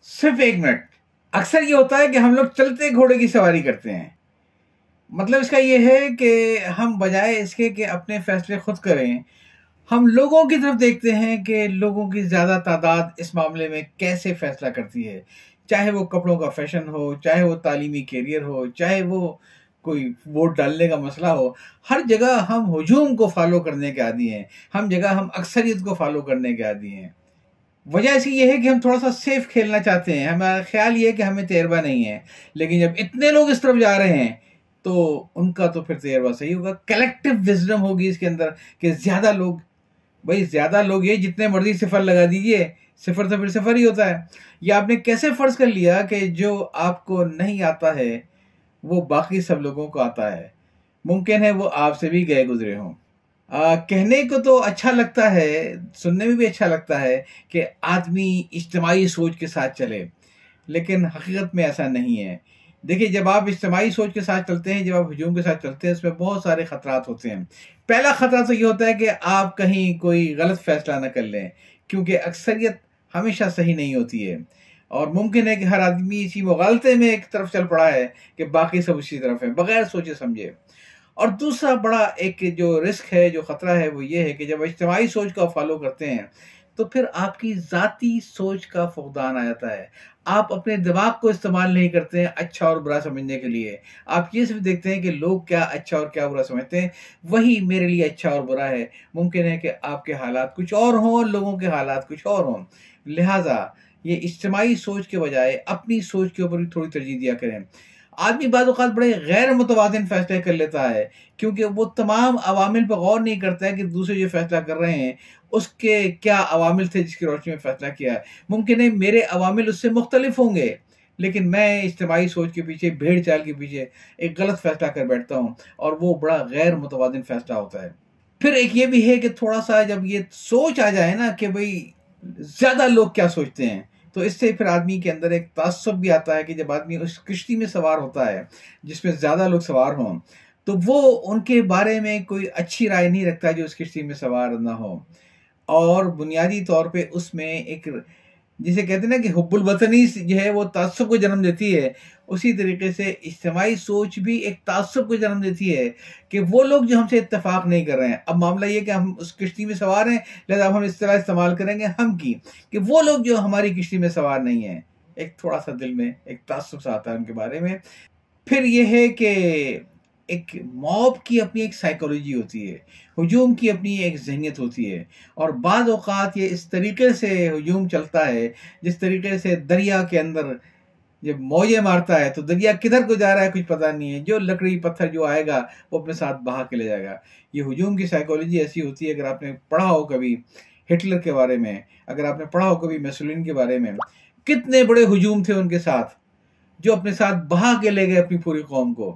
صرف 1 منٹ. اکثر یہ ہوتا ہے کہ ہم لوگ چلتے گھوڑے کی سواری کرتے ہیں. مطلب اس کا یہ ہے کہ ہم بجائے اس کے کہ اپنے فیصلے خود کریں، ہم لوگوں کی طرف دیکھتے ہیں کہ لوگوں کی زیادہ تعداد اس معاملے میں کیسے فیصلہ کرتی ہے. چاہے وہ کپڑوں کا فیشن ہو، چاہے وہ تعلیمی کیریئر ہو، چاہے وہ کوئی ووٹ ڈالنے کا مسئلہ ہو، ہر جگہ ہم ہجوم کو فالو کرنے کے عادی ہیں. ہم اکثریت کو فالو کرنے کے عادی ہیں. وجہ اس کی یہ ہے کہ ہم تھوڑا سا سیف کھیلنا چاہتے ہیں. ہمارا خیال یہ ہے کہ ہمیں تجربہ نہیں ہے، لیکن جب اتنے لوگ اس طرف جا رہے ہیں تو ان کا تو پھر تجربہ صحیح ہوگا. کلیکٹیو وزڈم ہوگی اس کے اندر کہ زیادہ لوگ، بھائی زیادہ لوگ یہ جتنے مرضی صفر لگا دیجئے، صفر تو پھر صفر ہی ہوتا ہے. یا آپ نے کیسے فرض کر لیا کہ جو آپ کو نہیں آتا ہے وہ باقی سب لوگوں کو آتا ہے؟ ممکن ہے وہ آپ سے بھی گئے گزرے ہوں. کہنے کو تو اچھا لگتا ہے، سننے میں بھی اچھا لگتا ہے کہ آدمی اجتماعی سوچ کے ساتھ چلے، لیکن حقیقت میں ایسا نہیں ہے. دیکھیے، جب آپ اجتماعی سوچ کے ساتھ چلتے ہیں، جب آپ ہجوم کے ساتھ چلتے ہیں، اس میں بہت سارے خطرات ہوتے ہیں. پہلا خطرہ تو یہ ہوتا ہے کہ آپ کہیں کوئی غلط فیصلہ نہ کر لیں، کیونکہ اکثریت ہمیشہ صحیح نہیں ہوتی ہے، اور ممکن ہے کہ ہر آدمی اسی مغالطے میں ایک طرف چل پڑا ہے کہ باقی سب اسی طرف ہیں بغیر سوچے سمجھے. اور دوسرا بڑا ایک جو رسک ہے، جو خطرہ ہے، وہ یہ ہے کہ جب اجتماعی سوچ کو فالو کرتے ہیں تو پھر آپ کی ذاتی سوچ کا فقدان آ جاتا ہے. آپ اپنے دماغ کو استعمال نہیں کرتے ہیں اچھا اور برا سمجھنے کے لیے. آپ یہ صرف دیکھتے ہیں کہ لوگ کیا اچھا اور کیا برا سمجھتے ہیں، وہی میرے لیے اچھا اور برا ہے. ممکن ہے کہ آپ کے حالات کچھ اور ہوں اور لوگوں کے حالات کچھ اور ہوں. لہٰذا یہ اجتماعی سوچ کے بجائے اپنی سوچ کے اوپر بھی تھوڑی ترجیح دیا کریں. آدمی بعض اوقات بڑے غیر متوازن فیصلے کر لیتا ہے، کیونکہ وہ تمام عوامل پر غور نہیں کرتا ہے کہ دوسرے جو فیصلہ کر رہے ہیں اس کے کیا عوامل تھے جس کی روشنی میں فیصلہ کیا ہے. ممکن ہے میرے عوامل اس سے مختلف ہوں گے، لیکن میں اجتماعی سوچ کے پیچھے، بھیڑ چال کے پیچھے ایک غلط فیصلہ کر بیٹھتا ہوں، اور وہ بڑا غیر متوازن فیصلہ ہوتا ہے. پھر ایک یہ بھی ہے کہ تھوڑا سا جب یہ سوچ آ جائے نا کہ بھئی زیادہ لوگ کیا سوچتے ہیں، تو اس سے پھر آدمی کے اندر ایک تعصب بھی آتا ہے کہ جب آدمی اس کشتی میں سوار ہوتا ہے جس میں زیادہ لوگ سوار ہوں، تو وہ ان کے بارے میں کوئی اچھی رائے نہیں رکھتا جو اس کشتی میں سوار نہ ہو. اور بنیادی طور پہ اس میں ایک، جسے کہتے ہیں نا کہ حب الوطنی جو ہے وہ تعصب کو جنم دیتی ہے، اسی طریقے سے اجتماعی سوچ بھی ایک تعصب کو جنم دیتی ہے کہ وہ لوگ جو ہم سے اتفاق نہیں کر رہے ہیں. اب معاملہ یہ کہ ہم اس کشتی میں سوار ہیں، لہذا ہم اس طرح استعمال کریں گے ہم کی کہ وہ لوگ جو ہماری کشتی میں سوار نہیں ہیں. ایک تھوڑا سا دل میں ایک تعصب سا آتا ہے ان کے بارے میں. پھر یہ ہے کہ ایک موب کی اپنی ایک سائیکالوجی ہوتی ہے، ہجوم کی اپنی ایک ذہنیت ہوتی ہے، اور بعض اوقات یہ اس طریقے سے ہجوم چلتا ہے جس طریقے سے دریا کے اندر جب موجیں مارتا ہے تو دریا کدھر کو جا رہا ہے کچھ پتہ نہیں ہے، جو لکڑی پتھر جو آئے گا وہ اپنے ساتھ بہا کے لے جائے گا. یہ ہجوم کی سائیکالوجی ایسی ہوتی ہے. اگر آپ نے پڑھا ہو کبھی ہٹلر کے بارے میں، اگر آپ نے پڑھا ہو کبھی میسولین کے بارے میں، کتنے بڑے ہجوم تھے ان کے ساتھ جو اپنے ساتھ بہا کے لے گئے اپنی پوری قوم کو،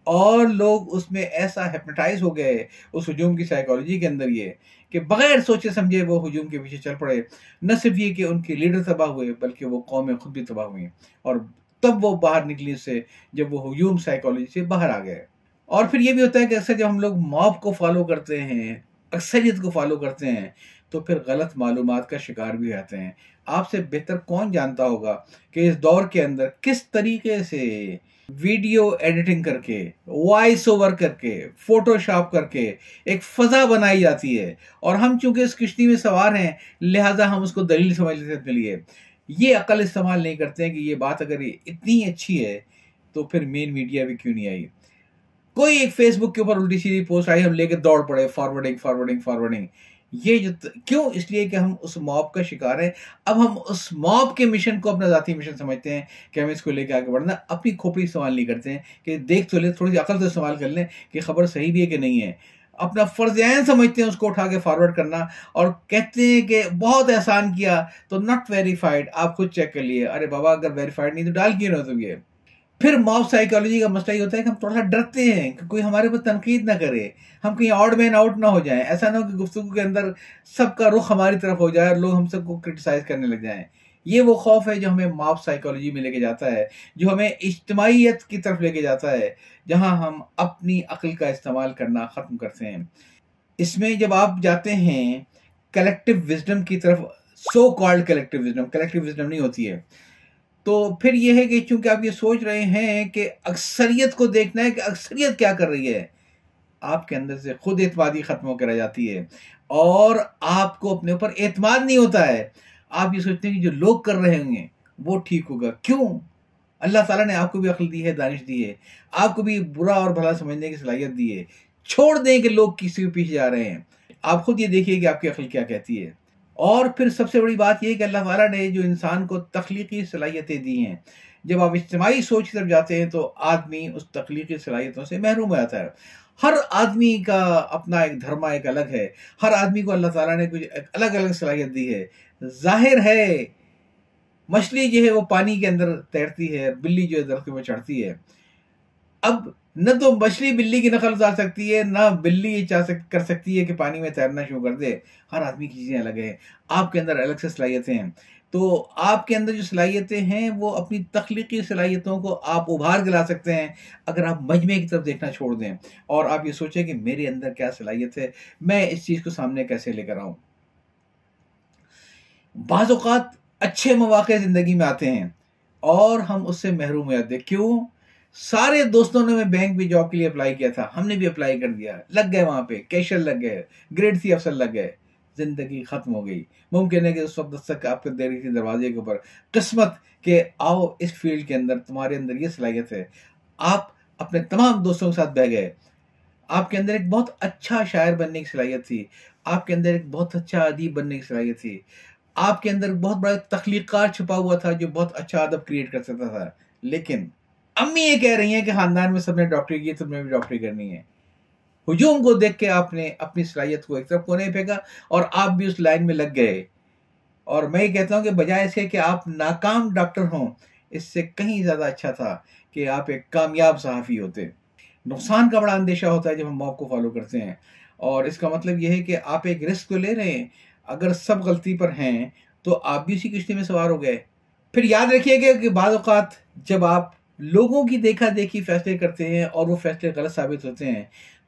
اور لوگ اس میں ایسا ہیپنوٹائز ہو گئے اس ہجوم کی سائیکالوجی کے اندر یہ کہ بغیر سوچے سمجھے وہ ہجوم کے پیچھے چل پڑے. نہ صرف یہ کہ ان کے لیڈر تباہ ہوئے بلکہ وہ قومیں خود بھی تباہ ہوئیں، اور تب وہ باہر نکلی اس سے جب وہ ہجوم سائیکالوجی سے باہر آ گئے. اور پھر یہ بھی ہوتا ہے کہ اکثر جب ہم لوگ موب کو فالو کرتے ہیں، اکثریت کو فالو کرتے ہیں، تو پھر غلط معلومات کا شکار بھی آتے ہیں. آپ سے بہتر کون جانتا ہوگا کہ اس دور کے اندر کس طریقے سے ویڈیو ایڈیٹنگ کر کے، وائس اوور کر کے، فوٹو شاپ کر کے ایک فضا بنائی جاتی ہے، اور ہم چونکہ اس کشتی میں سوار ہیں لہٰذا ہم اس کو دلیل سمجھ لیتے ہیں اپنے لیے. یہ عقل استعمال نہیں کرتے ہیں کہ یہ بات اگر اتنی اچھی ہے تو پھر مین میڈیا بھی کیوں نہیں آئی. کوئی ایک فیس بک کے اوپر الٹی سیدھی پوسٹ آئی، ہم لے کے دوڑ پڑے، فارورڈنگ فارورڈنگ فارورڈنگ. یہ جو کیوں؟ اس لیے کہ ہم اس موب کا شکار ہیں. اب ہم اس موب کے مشن کو اپنا ذاتی مشن سمجھتے ہیں کہ ہمیں اس کو لے کے آگے بڑھنا. اپنی کھوپڑی استعمال نہیں کرتے ہیں کہ دیکھ تو لیں، تھوڑی سی عقل تو استعمال کر لیں کہ خبر صحیح بھی ہے کہ نہیں ہے. اپنا فرض عین سمجھتے ہیں اس کو اٹھا کے فارورڈ کرنا، اور کہتے ہیں کہ بہت احسان کیا تو ناٹ ویریفائڈ. آپ خود چیک کر لیے، ارے بابا اگر ویریفائڈ نہیں تو ڈال کیوں نہ تم یہ. پھر موب سائیکالوجی کا مسئلہ یہ ہوتا ہے کہ ہم تھوڑا سا ڈرتے ہیں کہ کوئی ہمارے اوپر تنقید نہ کرے، ہم کہیں آڈ مین آؤٹ نہ ہو جائیں. ایسا نہ ہو کہ گفتگو کے اندر سب کا رخ ہماری طرف ہو جائے اور لوگ ہم سب کو کرٹیسائز کرنے لگ جائیں. یہ وہ خوف ہے جو ہمیں موب سائیکالوجی میں لے کے جاتا ہے، جو ہمیں اجتماعیت کی طرف لے کے جاتا ہے، جہاں ہم اپنی عقل کا استعمال کرنا ختم کرتے ہیں. اس میں جب آپ جاتے ہیں کلیکٹیو وزڈم کی طرف، سو کالڈ کلیکٹیو وزڈم نہیں ہوتی ہے، تو پھر یہ ہے کہ چونکہ آپ یہ سوچ رہے ہیں کہ اکثریت کو دیکھنا ہے کہ اکثریت کیا کر رہی ہے، آپ کے اندر سے خود اعتمادی ختم ہو کر رہ جاتی ہے، اور آپ کو اپنے اوپر اعتماد نہیں ہوتا ہے۔ آپ یہ سوچتے ہیں کہ جو لوگ کر رہے ہوں گے وہ ٹھیک ہوگا۔ کیوں؟ اللہ تعالیٰ نے آپ کو بھی عقل دی ہے، دانش دی ہے، آپ کو بھی برا اور بھلا سمجھنے کی صلاحیت دی ہے۔ چھوڑ دیں کہ لوگ کسی کے پیچھے جا رہے ہیں، آپ خود یہ دیکھیے کہ آپ کی عقل کیا کہتی ہے۔ اور پھر سب سے بڑی بات یہ ہے کہ اللہ تعالیٰ نے جو انسان کو تخلیقی صلاحیتیں دی ہیں، جب آپ اجتماعی سوچ کی طرف جاتے ہیں تو آدمی اس تخلیقی صلاحیتوں سے محروم ہو جاتا ہے۔ ہر آدمی کا اپنا ایک دھرما ایک الگ ہے، ہر آدمی کو اللہ تعالیٰ نے کچھ ایک الگ الگ صلاحیت دی ہے۔ ظاہر ہے مچھلی جو ہے وہ پانی کے اندر تیرتی ہے، بلی جو ہے درختوں پہ چڑھتی ہے۔ اب نہ تو مچھلی بلی کی نقل اتار سکتی ہے، نہ بلی یہ کر سکتی ہے کہ پانی میں تیرنا شروع کر دے۔ ہر آدمی کی چیزیں الگ ہیں، آپ کے اندر الگ سے صلاحیتیں ہیں۔ تو آپ کے اندر جو صلاحیتیں ہیں وہ اپنی تخلیقی صلاحیتوں کو آپ ابھار کے لا سکتے ہیں اگر آپ مجمع کی طرف دیکھنا چھوڑ دیں اور آپ یہ سوچیں کہ میرے اندر کیا صلاحیت ہے، میں اس چیز کو سامنے کیسے لے کر آؤں۔ بعض اوقات اچھے مواقع زندگی میں آتے ہیں اور ہم اس سے محروم ہو جاتے ہیں۔ کیوں؟ سارے دوستوں نے میں بینک بھی جاب کے لیے اپلائی کیا تھا، ہم نے بھی اپلائی کر دیا، لگ گئے وہاں پہ، کیشر لگ گئے، گریڈ سی افسر لگ گئے، زندگی ختم ہو گئی۔ ممکن ہے کہ اس وقت تک آپ کو دے رہی تھی دروازے کے اوپر قسمت کہ آؤ اس فیلڈ کے اندر، تمہارے اندر یہ صلاحیت ہے۔ آپ اپنے تمام دوستوں کے ساتھ بہ گئے، آپ کے اندر ایک بہت اچھا شاعر بننے کی صلاحیت تھی، آپ کے اندر ایک بہت اچھا ادیب بننے کی صلاحیت تھی، آپ کے اندر بہت بڑا تخلیق کار چھپا ہوا تھا جو بہت اچھا ادب کریٹ کر سکتا تھا، لیکن امی یہ کہہ رہی ہیں کہ خاندان میں سب نے ڈاکٹری کی، تم نے بھی ڈاکٹری کرنی ہے۔ ہجوم کو دیکھ کے آپ نے اپنی صلاحیت کو ایک طرف کونے پھینکا اور آپ بھی اس لائن میں لگ گئے۔ اور میں یہ کہتا ہوں کہ بجائے اس کے کہ آپ ناکام ڈاکٹر ہوں، اس سے کہیں زیادہ اچھا تھا کہ آپ ایک کامیاب صحافی ہوتے۔ نقصان کا بڑا اندیشہ ہوتا ہے جب ہم موقع کو فالو کرتے ہیں، اور اس کا مطلب یہ ہے کہ آپ ایک رسک تو لے رہے ہیں، اگر سب غلطی پر ہیں تو آپ بھی اسی کشتی میں سوار ہو گئے۔ پھر یاد رکھیے گا کہ بعض اوقات جب آپ لوگوں کی دیکھا دیکھی فیصلے کرتے ہیں اور وہ فیصلے غلط ثابت ہوتے ہیں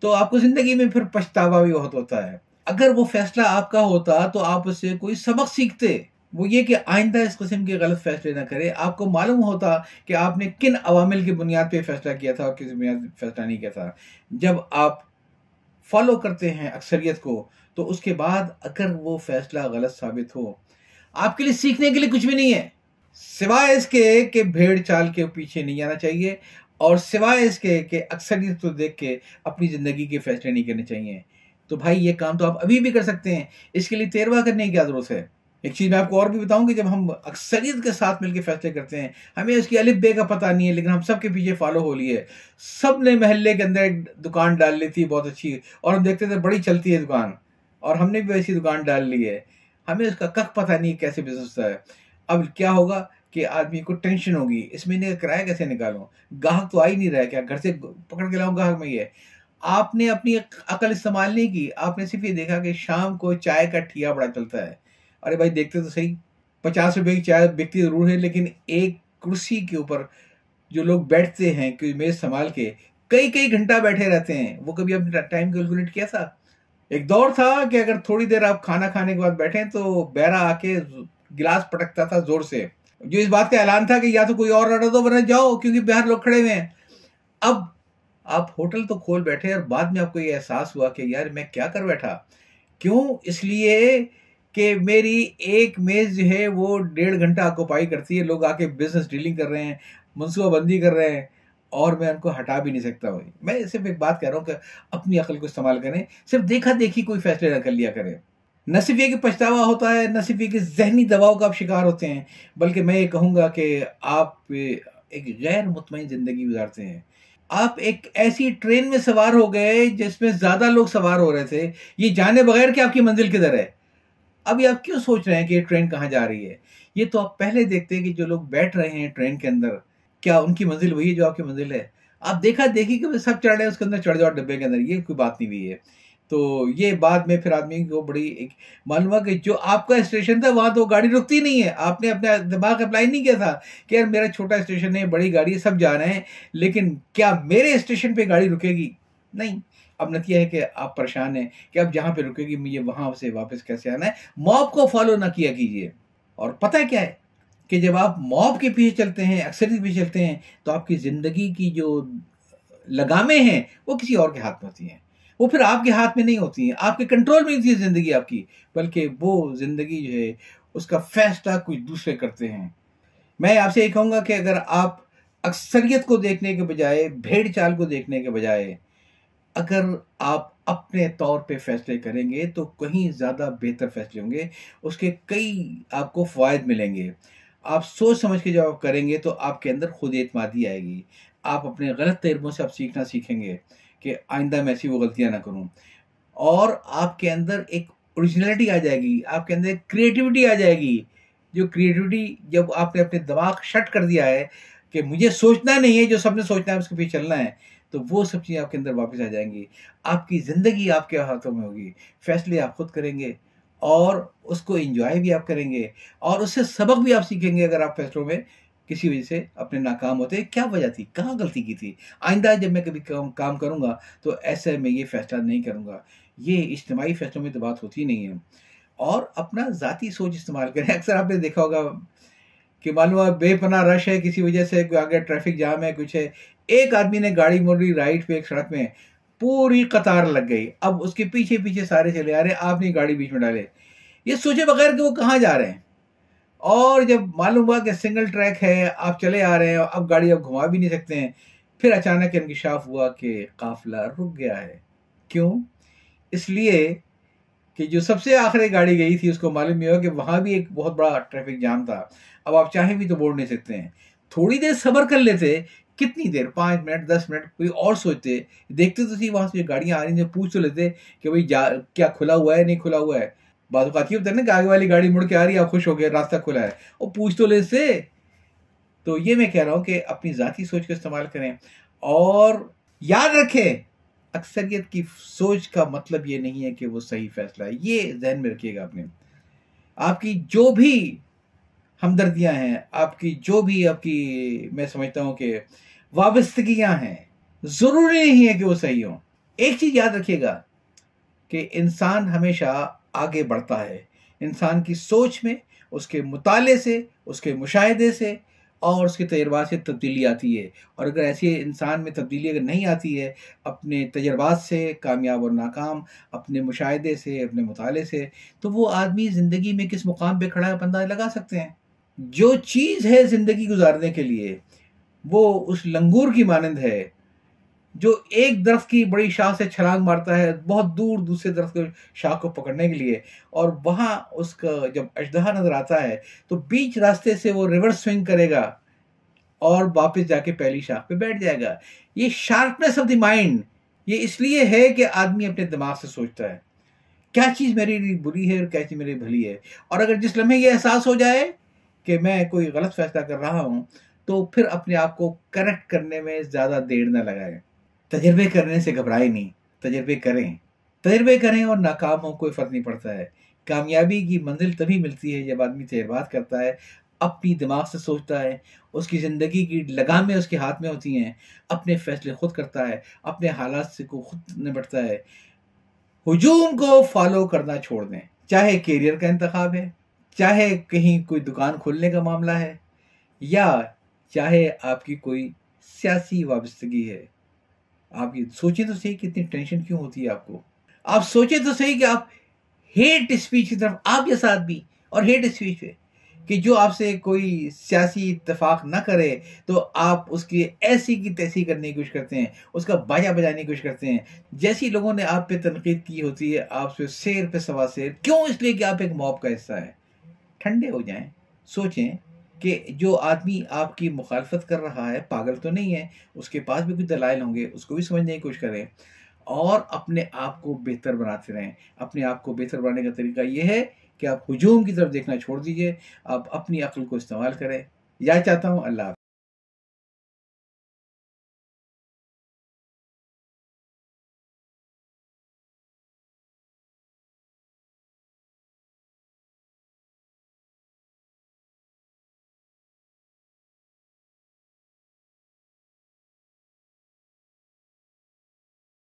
تو آپ کو زندگی میں پھر پچھتاوا بھی بہت ہوتا ہے۔ اگر وہ فیصلہ آپ کا ہوتا تو آپ اس سے کوئی سبق سیکھتے، وہ یہ کہ آئندہ اس قسم کے غلط فیصلے نہ کرے۔ آپ کو معلوم ہوتا کہ آپ نے کن عوامل کی بنیاد پہ فیصلہ کیا تھا اور کس بنیاد پہ فیصلہ نہیں کیا تھا۔ جب آپ فالو کرتے ہیں اکثریت کو تو اس کے بعد اگر وہ فیصلہ غلط ثابت ہو، آپ کے لیے سیکھنے کے لیے کچھ بھی نہیں ہے سوائے اس کے کہ بھیڑ چال کے پیچھے نہیں جانا چاہیے، اور سوائے اس کے کہ اکثریت کو دیکھ کے اپنی زندگی کے فیصلے نہیں کرنے چاہیے۔ تو بھائی یہ کام تو آپ ابھی بھی کر سکتے ہیں، اس کے لیے تیروا کرنے کی کیا ضرورت ہے۔ ایک چیز میں آپ کو اور بھی بتاؤں کہ جب ہم اکثریت کے ساتھ مل کے فیصلے کرتے ہیں، ہمیں اس کی الف بے کا پتہ نہیں ہے، لیکن ہم سب کے پیچھے فالو ہو لیے۔ سب نے محلے کے اندر ایک دکان ڈال لی تھی بہت اچھی، اور ہم دیکھتے تھے بڑی چلتی ہے دکان، اور ہم نے بھی ویسی دکان ڈال لی ہے، ہمیں اس کا کخ پتہ نہیں کیسے بزنس ہے۔ اب کیا ہوگا کہ آدمی کو ٹینشن ہوگی، اس مہینے کا کرایہ کیسے نکالوں، گاہک تو آ ہی نہیں رہا، کیا گھر سے پکڑ کے لاؤں گاہک میں۔ یہ آپ نے اپنی عقل استعمال نہیں کی، آپ نے صرف یہ دیکھا کہ شام کو چائے کا ٹھیا بڑا چلتا ہے۔ ارے بھائی دیکھتے تو صحیح، 50 روپے کی چائے بکتی ضرور ہے، لیکن ایک کرسی کے اوپر جو لوگ بیٹھتے ہیں کہ میز سنبھال کے کئی کئی گھنٹہ بیٹھے رہتے ہیں، وہ کبھی اپنے ٹائم کیلکولیٹ کیا تھا؟ ایک دور تھا کہ اگر تھوڑی دیر آپ کھانا کھانے کے بعد بیٹھیں تو بیرا آ کے گلاس پٹکتا تھا زور سے، جو اس بات کا اعلان تھا کہ یا تو کوئی اور آرڈر دو ورنہ جاؤ، کیونکہ باہر لوگ کھڑے ہوئے ہیں۔ اب آپ ہوٹل تو کھول بیٹھے اور بعد میں آپ کو یہ احساس ہوا کہ یار میں کیا کر بیٹھا۔ کیوں؟ اس لیے کہ میری ایک میز جو ہے وہ 1.5 گھنٹہ آکوپائی کرتی ہے، لوگ آ کے بزنس ڈیلنگ کر رہے ہیں، منصوبہ بندی کر رہے ہیں، اور میں ان کو ہٹا بھی نہیں سکتا۔ ہوئی میں صرف ایک بات کہہ رہا ہوں کہ اپنی عقل کو استعمال کریں، صرف دیکھا دیکھی کوئی فیصلے نہ کر لیا کریں۔ نہ صرف یہ کہ پچھتاوا ہوتا ہے، نہ صرف یہ کہ ذہنی دباؤ کا آپ شکار ہوتے ہیں، بلکہ میں یہ کہوں گا کہ آپ ایک غیر مطمئن زندگی گزارتے ہیں۔ آپ ایک ایسی ٹرین میں سوار ہو گئے جس میں زیادہ لوگ سوار ہو رہے تھے، یہ جانے بغیر کہ آپ کی منزل کدھر ہے۔ اب یہ آپ کیوں سوچ رہے ہیں کہ یہ ٹرین کہاں جا رہی ہے؟ یہ تو آپ پہلے دیکھتے ہیں کہ جو لوگ بیٹھ رہے ہیں ٹرین کے اندر، کیا ان کی منزل وہی ہے جو آپ کی منزل ہے؟ آپ دیکھا دیکھی کہ سب چڑھ رہے ہیں اس کے اندر، چڑھ جاؤ ڈبے کے اندر، یہ کوئی بات نہیں ہوئی ہے۔ تو یہ بعد میں پھر آدمی کو بڑی ایک معلوم ہوا کہ جو آپ کا اسٹیشن تھا وہاں تو گاڑی رکتی نہیں ہے، آپ نے اپنا دماغ اپلائی نہیں کیا تھا کہ یار میرا چھوٹا اسٹیشن ہے، بڑی گاڑی ہے، سب جا رہے ہیں، لیکن کیا میرے اسٹیشن پہ گاڑی رکے گی؟ نہیں۔ اب نتیجہ ہے کہ آپ پریشان ہیں کہ اب جہاں پہ رکے گی مجھے وہاں سے واپس کیسے آنا ہے۔ موب کو فالو نہ کیا کیجیے۔ اور پتہ کیا ہے، کہ جب آپ موب کے پیچھے چلتے ہیں، اکثریت کے پیچھے چلتے ہیں، تو آپ کی زندگی کی جو لگامیں ہیں وہ کسی اور کے ہاتھ میں ہوتی ہیں، وہ پھر آپ کے ہاتھ میں نہیں ہوتی ہیں، آپ کے کنٹرول میں نہیں ہوتی ہے زندگی آپ کی، بلکہ وہ زندگی جو ہے اس کا فیصلہ کچھ دوسرے کرتے ہیں۔ میں آپ سے یہ کہوں گا کہ اگر آپ اکثریت کو دیکھنے کے بجائے، بھیڑ چال کو دیکھنے کے بجائے، اگر آپ اپنے طور پہ فیصلے کریں گے تو کہیں زیادہ بہتر فیصلے ہوں گے، اس کے کئی آپ کو فوائد ملیں گے۔ آپ سوچ سمجھ کے جب آپ کریں گے تو آپ کے اندر خود اعتمادی آئے گی، آپ اپنے غلط تجربوں سے آپ سیکھنا سیکھیں گے کہ آئندہ میں ایسی وہ غلطیاں نہ کروں، اور آپ کے اندر ایک اوریجنلٹی آ جائے گی، آپ کے اندر ایک کریٹیوٹی آ جائے گی۔ جو کریٹیوٹی جب آپ نے اپنے دماغ شٹ کر دیا ہے کہ مجھے سوچنا نہیں ہے، جو سب نے سوچنا ہے اس کے پیچھے چلنا ہے، تو وہ سب چیزیں آپ کے اندر واپس آ جائیں گی۔ آپ کی زندگی آپ کے ہاتھوں میں ہوگی، فیصلے آپ خود کریں گے، اور اس کو انجوائے بھی آپ کریں گے، اور اس سے سبق بھی آپ سیکھیں گے۔ اگر آپ فیصلوں میں کسی وجہ سے اپنے ناکام ہوتے ہیں، کیا وجہ تھی، کہاں غلطی کی تھی، آئندہ جب میں کبھی کام کروں گا تو ایسے میں یہ فیصلہ نہیں کروں گا۔ یہ اجتماعی فیصلوں میں تو بات ہوتی نہیں ہے۔ اور اپنا ذاتی سوچ استعمال کریں۔ اکثر آپ نے دیکھا ہوگا کہ معلوم ہے بے پناہ رش ہے، کسی وجہ سے اگر ٹریفک جام ہے، کچھ ہے، ایک آدمی نے گاڑی موڑ لی رائٹ پہ ایک سڑک میں، پوری قطار لگ گئی، اب اس کے پیچھے پیچھے سارے چلے آ رہے ہیں، آپ نے گاڑی بیچ میں ڈالے، یہ سوچے بغیر کہ وہ کہاں جا رہے ہیں۔ اور جب معلوم ہوا کہ سنگل ٹریک ہے، آپ چلے آ رہے ہیں، اب گاڑی آپ گھما بھی نہیں سکتے ہیں، پھر اچانک انکشاف ہوا کہ قافلہ رک گیا ہے۔ کیوں؟ اس لیے کہ جو سب سے آخری گاڑی گئی تھی اس کو معلوم نہیں ہوا کہ وہاں بھی ایک بہت بڑا ٹریفک جام تھا، اب آپ چاہیں بھی تو موڑ نہیں سکتے ہیں۔ تھوڑی دیر صبر کر لیتے، کتنی دیر، 5 منٹ 10 منٹ، کوئی اور سوچتے، دیکھتے تو وہاں سے گاڑیاں آ رہی ہیں، پوچھ تو لیتے کہ بھائی کیا کھلا ہوا ہے نہیں کھلا ہوا ہے۔ بعض اوقات یہ ہوتا ہے نا کہ آگے والی گاڑی مڑ کے آ رہی ہے، آپ خوش ہو گئے راستہ کھلا ہے، اور پوچھ تو لیتے۔ تو یہ میں کہہ رہا ہوں کہ اپنی ذاتی سوچ کا استعمال کریں، اور یاد رکھیں اکثریت کی سوچ کا مطلب یہ نہیں ہے کہ وہ صحیح فیصلہ ہے، یہ ذہن میں رکھیے گا اپنے۔ آپ کی جو بھی ہمدردیاں ہیں، آپ کی جو بھی آپ کی، میں سمجھتا ہوں کہ وابستگیاں ہیں، ضروری نہیں ہے کہ وہ صحیح ہوں۔ ایک چیز یاد رکھیے گا کہ انسان ہمیشہ آگے بڑھتا ہے، انسان کی سوچ میں، اس کے مطالعے سے، اس کے مشاہدے سے اور اس کے تجربات سے تبدیلی آتی ہے، اور اگر ایسے انسان میں تبدیلی اگر نہیں آتی ہے، اپنے تجربات سے، کامیاب اور ناکام، اپنے مشاہدے سے، اپنے مطالعے سے، تو وہ آدمی زندگی میں کس مقام پہ کھڑا ہے اندازہ لگا سکتے ہیں۔ جو چیز ہے زندگی گزارنے کے لیے وہ اس لنگور کی مانند ہے جو ایک درخت کی بڑی شاخ سے چھلانگ مارتا ہے بہت دور دوسرے درخت کی شاخ کو پکڑنے کے لیے، اور وہاں اس کا جب اژدہا نظر آتا ہے تو بیچ راستے سے وہ ریورس سوئنگ کرے گا اور واپس جا کے پہلی شاخ پہ بیٹھ جائے گا۔ یہ شارپنیس آف دی مائنڈ یہ اس لیے ہے کہ آدمی اپنے دماغ سے سوچتا ہے کیا چیز میرے لیے بری ہے اور کیا چیز میرے لیے بھلی ہے، اور اگر جس لمحے یہ احساس ہو جائے کہ میں کوئی غلط فیصلہ کر رہا ہوں تو پھر اپنے آپ کو کریکٹ کرنے میں زیادہ دیر نہ لگائیں۔ تجربے کرنے سے گھبرائے نہیں، تجربے کریں، تجربے کریں اور ناکام ہو کوئی فرق نہیں پڑتا ہے۔ کامیابی کی منزل تبھی ملتی ہے جب آدمی تجربات کرتا ہے، اپنی دماغ سے سوچتا ہے، اس کی زندگی کی لگامیں اس کے ہاتھ میں ہوتی ہیں، اپنے فیصلے خود کرتا ہے، اپنے حالات سے کو خود نپٹتا ہے۔ ہجوم کو فالو کرنا چھوڑ دیں، چاہے کیریئر کا انتخاب ہے، چاہے کہیں کوئی دکان کھولنے کا معاملہ ہے، یا چاہے آپ کی کوئی سیاسی وابستگی ہے۔ آپ یہ سوچیں تو صحیح کتنی ٹینشن کیوں ہوتی ہے آپ کو۔ آپ سوچیں تو صحیح کہ آپ ہیٹ اسپیچ کی طرف، آپ کے ساتھ بھی، اور ہیٹ اسپیچ پہ کہ جو آپ سے کوئی سیاسی اتفاق نہ کرے تو آپ اس کی ایسی کی تیسی کرنے کی کوشش کرتے ہیں، اس کا باجا بجانے کی کوشش کرتے ہیں۔ جیسی لوگوں نے آپ پہ تنقید کی ہوتی ہے آپ سے سیر پہ سوا سیر، کیوں؟ اس لیے کہ آپ ایک موب کا حصہ ہے۔ ٹھنڈے ہو جائیں، سوچیں کہ جو آدمی آپ کی مخالفت کر رہا ہے پاگل تو نہیں ہے، اس کے پاس بھی کچھ دلائل ہوں گے، اس کو بھی سمجھنے کی کوشش کریں، اور اپنے آپ کو بہتر بناتے رہیں۔ اپنے آپ کو بہتر بنانے کا طریقہ یہ ہے کہ آپ ہجوم کی طرف دیکھنا چھوڑ دیجئے، آپ اپنی عقل کو استعمال کریں۔ یا چاہتا ہوں اللہ حافظ۔